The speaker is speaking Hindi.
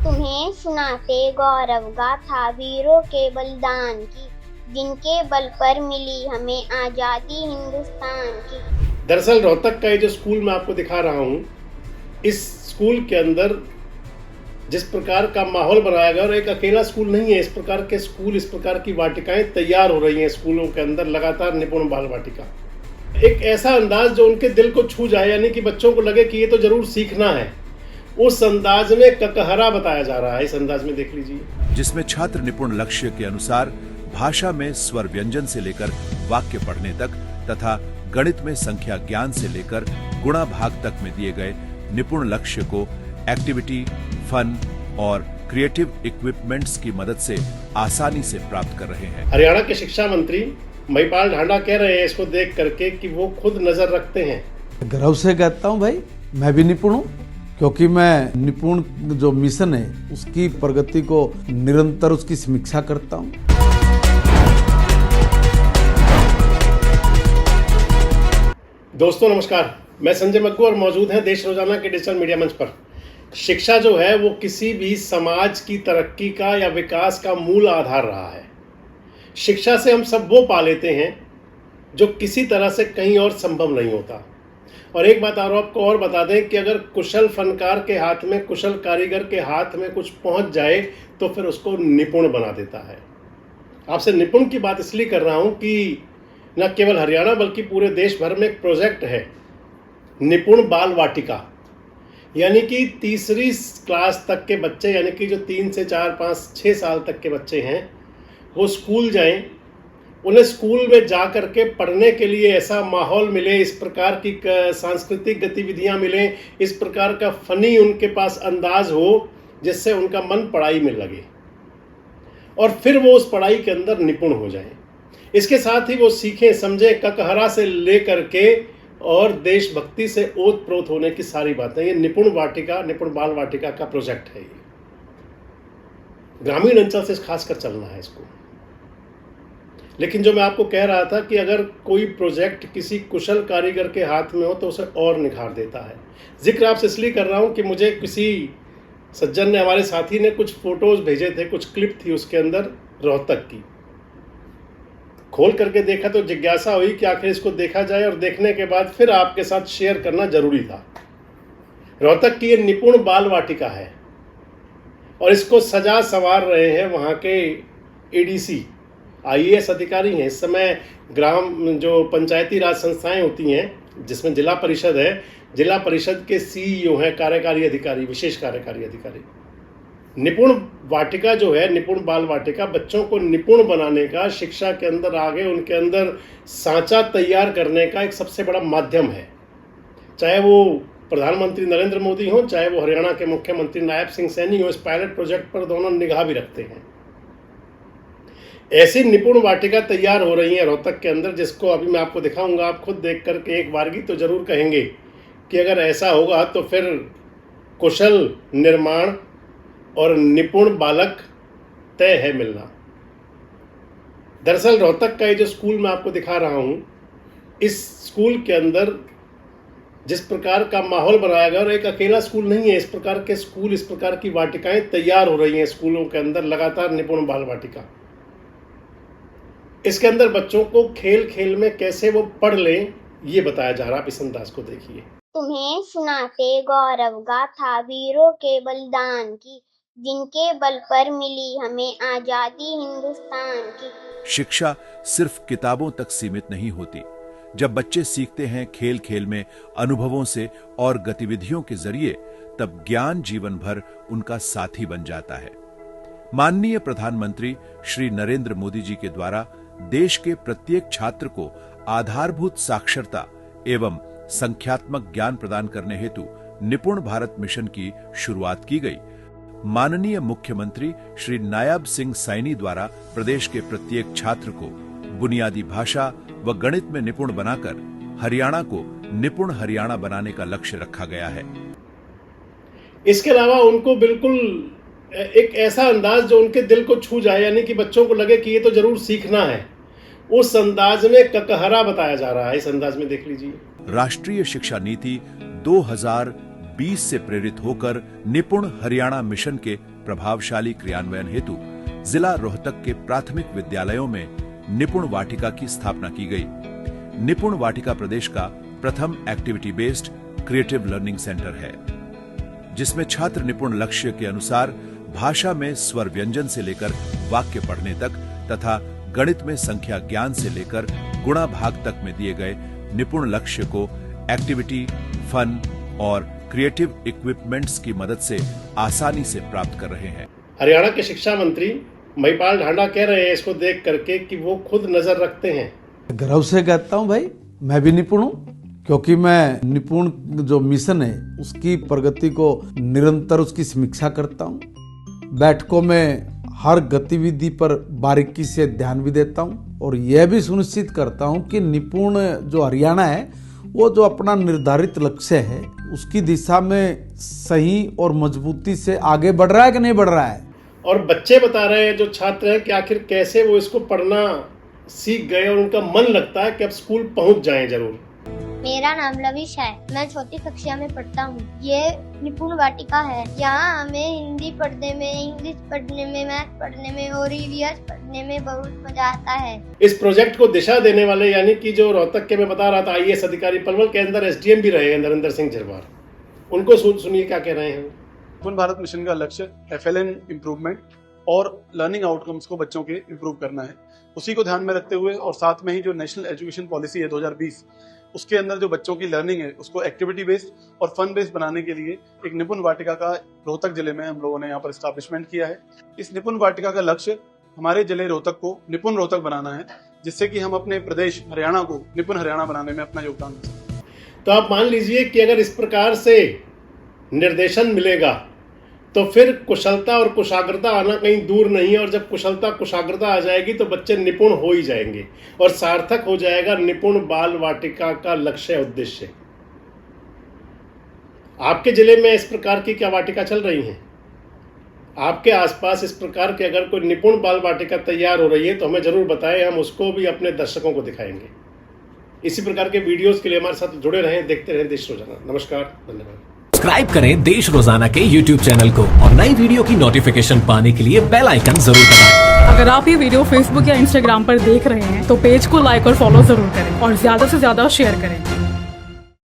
तुम्हें सुनाते गौरव गाथा वीरों के बलिदान की, जिनके बल पर मिली हमें आजादी हिंदुस्तान की। दरअसल रोहतक का ये जो स्कूल मैं आपको दिखा रहा हूँ, इस स्कूल के अंदर जिस प्रकार का माहौल बनाया गया, और एक अकेला स्कूल नहीं है, इस प्रकार के स्कूल, इस प्रकार की वाटिकाएं तैयार हो रही हैं स्कूलों के अंदर लगातार। निपुण बाल वाटिका एक ऐसा अंदाज जो उनके दिल को छू जाए, यानी कि बच्चों को लगे कि ये तो जरूर सीखना है, उस अंदाज में ककहरा बताया जा रहा है। इस अंदाज में देख लीजिए, जिसमें छात्र निपुण लक्ष्य के अनुसार भाषा में स्वर व्यंजन से लेकर वाक्य पढ़ने तक तथा गणित में संख्या ज्ञान से लेकर गुणा भाग तक में दिए गए निपुण लक्ष्य को एक्टिविटी, फन और क्रिएटिव इक्विपमेंट्स की मदद से आसानी से प्राप्त कर रहे हैं। हरियाणा के शिक्षा मंत्री महिपाल ढांडा कह रहे हैं इसको देख करके कि वो खुद नजर रखते हैं। गर्व से कहता हूं भाई, मैं भी निपुण हूं, क्योंकि मैं निपुण जो मिशन है उसकी प्रगति को निरंतर उसकी समीक्षा करता हूं। दोस्तों नमस्कार, मैं संजय मग्गू और मौजूद हैं देश रोजाना के डिजिटल मीडिया मंच पर। शिक्षा जो है वो किसी भी समाज की तरक्की का या विकास का मूल आधार रहा है। शिक्षा से हम सब वो पा लेते हैं जो किसी तरह से कहीं और संभव नहीं होता। और एक बात और आपको और बता दें कि अगर कुशल फनकार के हाथ में, कुशल कारीगर के हाथ में कुछ पहुंच जाए तो फिर उसको निपुण बना देता है। आपसे निपुण की बात इसलिए कर रहा हूं कि न केवल हरियाणा बल्कि पूरे देश भर में एक प्रोजेक्ट है निपुण बाल वाटिका, यानी कि तीसरी क्लास तक के बच्चे, यानी कि जो 3 से 4, 5, 6 साल तक के बच्चे हैं, वो स्कूल जाएं, उन्हें स्कूल में जा कर के पढ़ने के लिए ऐसा माहौल मिले, इस प्रकार की सांस्कृतिक गतिविधियां मिलें, इस प्रकार का फनी उनके पास अंदाज हो जिससे उनका मन पढ़ाई में लगे और फिर वो उस पढ़ाई के अंदर निपुण हो जाएं। इसके साथ ही वो सीखें, समझें, ककहरा से ले करके और देशभक्ति से ओत प्रोत होने की सारी बातें। ये निपुण वाटिका, निपुण बाल वाटिका का प्रोजेक्ट है। ये ग्रामीण अंचल से खासकर चलना है इसको। लेकिन जो मैं आपको कह रहा था कि अगर कोई प्रोजेक्ट किसी कुशल कारीगर के हाथ में हो तो उसे और निखार देता है। जिक्र आपसे इसलिए कर रहा हूं कि मुझे किसी सज्जन ने, हमारे साथी ने कुछ फोटोज भेजे थे, कुछ क्लिप थी उसके अंदर रोहतक की। खोल करके देखा तो जिज्ञासा हुई कि आखिर इसको देखा जाए, और देखने के बाद फिर आपके साथ शेयर करना जरूरी था। रोहतक की ये निपुण बाल वाटिका है और इसको सजा संवार रहे हैं वहाँ के एडीसी, IAS अधिकारी हैं। इस समय ग्राम जो पंचायती राज संस्थाएं होती हैं जिसमें जिला परिषद है, जिला परिषद के CEO हैं, कार्यकारी अधिकारी, विशेष कार्यकारी अधिकारी। निपुण वाटिका जो है, निपुण बाल वाटिका, बच्चों को निपुण बनाने का, शिक्षा के अंदर आगे उनके अंदर सांचा तैयार करने का एक सबसे बड़ा माध्यम है। चाहे वो प्रधानमंत्री नरेंद्र मोदी हो, चाहे वो हरियाणा के मुख्यमंत्री नायब सिंह सैनी हो, इस पायलट प्रोजेक्ट पर दोनों निगाह भी रखते हैं। ऐसी निपुण वाटिका तैयार हो रही है रोहतक के अंदर, जिसको अभी मैं आपको दिखाऊंगा। आप खुद देख करके एक बारगी तो जरूर कहेंगे कि अगर ऐसा होगा तो फिर कुशल निर्माण और निपुण बालक तय है मिलना। दरअसल रोहतक का ये जो स्कूल मैं आपको दिखा रहा हूँ, इस स्कूल के अंदर जिस प्रकार का माहौल बनाया गया, और एक अकेला स्कूल नहीं है, इस प्रकार के स्कूल, इस प्रकार की वाटिकाएं तैयार हो रही हैं स्कूलों के अंदर लगातार। निपुण बाल वाटिका, इसके अंदर बच्चों को खेल खेल में कैसे वो पढ़ लें ये बताया जा रहा है। आप इस अंदाज को देखिए। तुम्हें सुनाते गौरव गाथा वीरों के बलिदान की, जिनके बल पर मिली हमें आजादी हिंदुस्तान की। शिक्षा सिर्फ किताबों तक सीमित नहीं होती। जब बच्चे सीखते हैं खेल खेल में, अनुभवों से और गतिविधियों के जरिए, तब ज्ञान जीवन भर उनका साथी बन जाता है। माननीय प्रधानमंत्री श्री नरेंद्र मोदी जी के द्वारा देश के प्रत्येक छात्र को आधारभूत साक्षरता एवं संख्यात्मक ज्ञान प्रदान करने हेतु निपुण भारत मिशन की शुरुआत की गई। माननीय मुख्यमंत्री श्री नायब सिंह सैनी द्वारा प्रदेश के प्रत्येक छात्र को बुनियादी भाषा व गणित में निपुण बनाकर हरियाणा को निपुण हरियाणा बनाने का लक्ष्य रखा गया है। इसके अलावा उनको बिल्कुल एक ऐसा अंदाज जो उनके दिल को छू जाए, यानी कि बच्चों को लगे कि ये तो जरूर सीखना है, उस अंदाज में ककहरा बताया जा रहा है। इस अंदाज में देख लीजिए। राष्ट्रीय शिक्षा नीति 2000 2020 से प्रेरित होकर निपुण हरियाणा मिशन के प्रभावशाली क्रियान्वयन हेतु जिला रोहतक के प्राथमिक विद्यालयों में निपुण वाटिका की स्थापना की गई। निपुण वाटिका प्रदेश का प्रथम activity based creative learning centre है, जिसमें छात्र निपुण लक्ष्य के अनुसार भाषा में स्वर व्यंजन से लेकर वाक्य पढ़ने तक तथा गणित में संख्या ज्ञान से लेकर गुणा भाग तक में दिए गए निपुण लक्ष्य को एक्टिविटी, फन और क्रिएटिव इक्विपमेंट्स की मदद से आसानी से प्राप्त कर रहे हैं। हरियाणा के शिक्षा मंत्री महिपाल ढांडा कह रहे हैं इसको देख करके कि वो खुद नजर रखते हैं। गर्व से कहता हूं भाई, मैं भी निपुण हूं, क्योंकि मैं निपुण जो मिशन है उसकी प्रगति को निरंतर उसकी समीक्षा करता हूं। बैठकों में हर गतिविधि पर बारीकी से ध्यान भी देता हूं और यह भी सुनिश्चित करता हूं कि निपुण जो हरियाणा है वो जो अपना निर्धारित लक्ष्य है उसकी दिशा में सही और मजबूती से आगे बढ़ रहा है कि नहीं बढ़ रहा है। और बच्चे बता रहे हैं, जो छात्र हैं, कि आखिर कैसे वो इसको पढ़ना सीख गए और उनका मन लगता है कि अब स्कूल पहुंच जाएं जरूर। मेरा नाम लविश है, मैं चौथी कक्षा में पढ़ता हूँ। ये निपुण वाटिका है, यहाँ हमें हिंदी पढ़ने में, इंग्लिश पढ़ने में, मैथ पढ़ने में और ईवीएस पढ़ने में बहुत मजा आता है। इस प्रोजेक्ट को दिशा देने वाले यानी कि जो रोहतक के मैं बता रहा था IAS अधिकारी पलवल के अंदर SDM भी रहे हैं नरेंद्र सिंह झरवार, उनको सुनिए क्या कह रहे हैं। निपुण भारत मिशन का लक्ष्य FLN इम्प्रूवमेंट और लर्निंग आउटकम्स को बच्चों के इम्प्रूव करना है। उसी को ध्यान में रखते हुए और साथ में ही जो नेशनल एजुकेशन पॉलिसी है 2020, उसके अंदर जो बच्चों की लर्निंग है उसको एक्टिविटी बेस्ड और फन बेस्ड बनाने के लिए एक निपुण वाटिका का रोहतक जिले में हम लोगों ने यहाँ पर एस्टैब्लिशमेंट किया है। इस निपुण वाटिका का लक्ष्य हमारे जिले रोहतक को निपुण रोहतक बनाना है, जिससे कि हम अपने प्रदेश हरियाणा को निपुण हरियाणा बनाने में अपना योगदान दे सकें। तो आप मान लीजिए कि अगर इस प्रकार से निर्देशन मिलेगा तो फिर कुशलता और कुशाग्रता आना कहीं दूर नहीं है, और जब कुशलता कुशाग्रता आ जाएगी तो बच्चे निपुण हो ही जाएंगे और सार्थक हो जाएगा निपुण बाल वाटिका का लक्ष्य उद्देश्य। आपके जिले में इस प्रकार की क्या वाटिका चल रही हैं? आपके आसपास इस प्रकार के अगर कोई निपुण बाल वाटिका तैयार हो रही है तो हमें जरूर बताएं, हम उसको भी अपने दर्शकों को दिखाएंगे। इसी प्रकार के वीडियोस के लिए हमारे साथ जुड़े रहें, देखते रहें देश रोजाना। नमस्कार, धन्यवाद। सब्सक्राइब करें देश रोजाना के YouTube चैनल को और नई वीडियो की नोटिफिकेशन पाने के लिए बेल आइकन जरूर दबाएं। अगर आप ये वीडियो Facebook या Instagram पर देख रहे हैं तो पेज को लाइक और फॉलो जरूर करें और ज्यादा से ज्यादा शेयर करें।